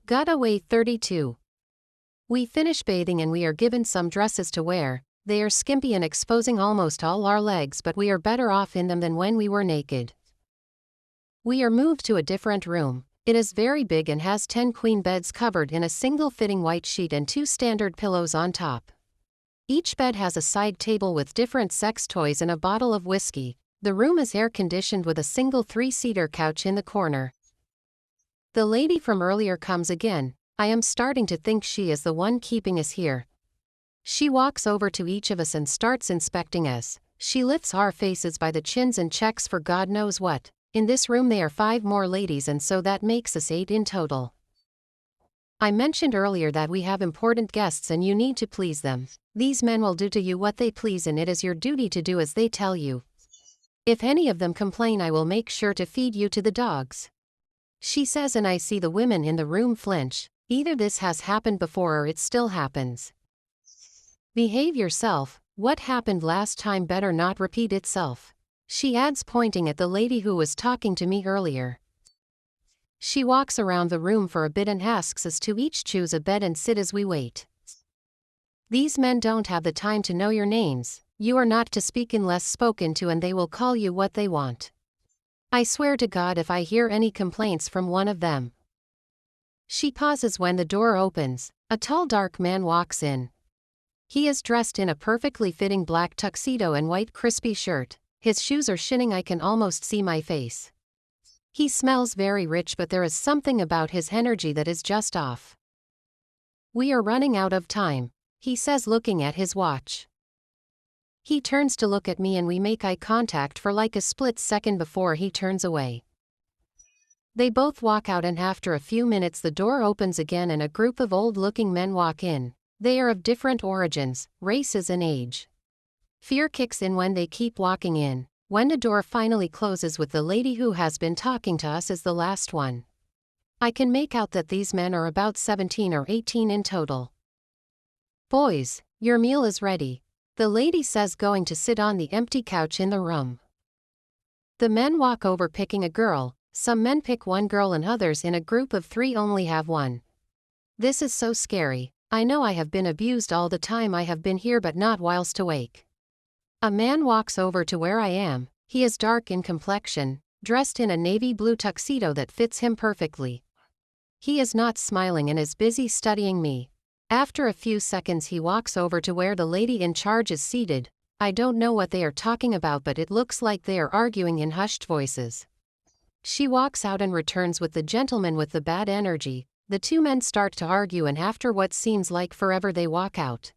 Getaway 32. We finish bathing and we are given some dresses to wear. They are skimpy and exposing almost all our legs, but we are better off in them than when we were naked. We are moved to a different room. It is very big and has 10 queen beds covered in a single fitting white sheet and 2 standard pillows on top. Each bed has a side table with different sex toys and a bottle of whiskey. The room is air-conditioned with a single 3-seater couch in the corner. The lady from earlier comes again. I am starting to think she is the one keeping us here. She walks over to each of us and starts inspecting us. She lifts our faces by the chins and checks for God knows what. In this room there are 5 more ladies, and so that makes us 8 in total. I mentioned earlier that we have important guests and you need to please them. These men will do to you what they please and it is your duty to do as they tell you. If any of them complain, I will make sure to feed you to the dogs. She says, and I see the women in the room flinch. Either this has happened before or it still happens. Behave yourself. What happened last time better not repeat itself. She adds, pointing at the lady who was talking to me earlier. She walks around the room for a bit and asks us to each choose a bed and sit as we wait. These men don't have the time to know your names. You are not to speak unless spoken to, and they will call you what they want. I swear to God if I hear any complaints from one of them. She pauses when the door opens. A tall dark man walks in. He is dressed in a perfectly fitting black tuxedo and white crispy shirt. His shoes are shining, I can almost see my face. He smells very rich, but there is something about his energy that is just off. We are running out of time, he says, looking at his watch. He turns to look at me and we make eye contact for like a split second before he turns away. They both walk out and after a few minutes the door opens again and a group of old-looking men walk in. They are of different origins, races and age. Fear kicks in when they keep walking in. When the door finally closes with the lady who has been talking to us as the last one, I can make out that these men are about 17 or 18 in total. Boys, your meal is ready, the lady says, going to sit on the empty couch in the room. The men walk over picking a girl. Some men pick one girl and others in a group of 3 only have one. This is so scary. I know I have been abused all the time I have been here, but not whilst awake. A man walks over to where I am. He is dark in complexion, dressed in a navy blue tuxedo that fits him perfectly. He is not smiling and is busy studying me. After a few seconds he walks over to where the lady in charge is seated. I don't know what they are talking about, but it looks like they are arguing in hushed voices. She walks out and returns with the gentleman with the bad energy. The 2 men start to argue and after what seems like forever they walk out.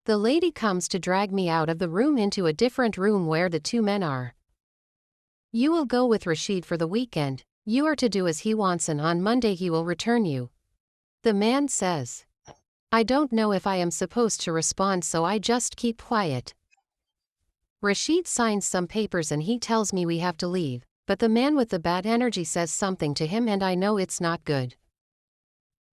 The lady comes to drag me out of the room into a different room where the 2 men are. You will go with Rashid for the weekend. You are to do as he wants and on Monday he will return you, the man says. I don't know if I am supposed to respond, so I just keep quiet. Rashid signs some papers and he tells me we have to leave, but the man with the bad energy says something to him and I know it's not good.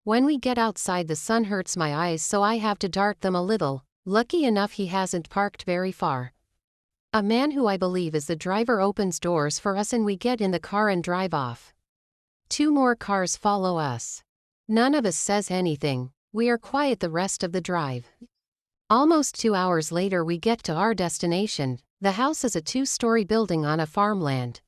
When we get outside the sun hurts my eyes, so I have to dart them a little. Lucky enough he hasn't parked very far. A man who I believe is the driver opens doors for us and we get in the car and drive off. 2 more cars follow us. None of us says anything. We are quiet the rest of the drive. Almost 2 hours later we get to our destination. The house is a 2-story building on a farmland.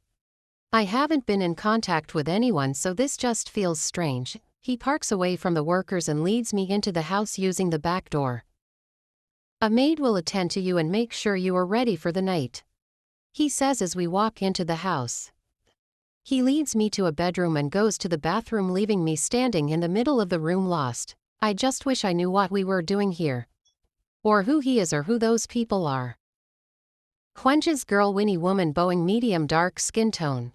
I haven't been in contact with anyone, so this just feels strange. He parks away from the workers and leads me into the house using the back door. A maid will attend to you and make sure you are ready for the night, he says as we walk into the house. He leads me to a bedroom and goes to the bathroom, leaving me standing in the middle of the room lost. I just wish I knew what we were doing here. Or who he is or who those people are. Quench's girl Winnie, woman, Boeing, medium dark skin tone.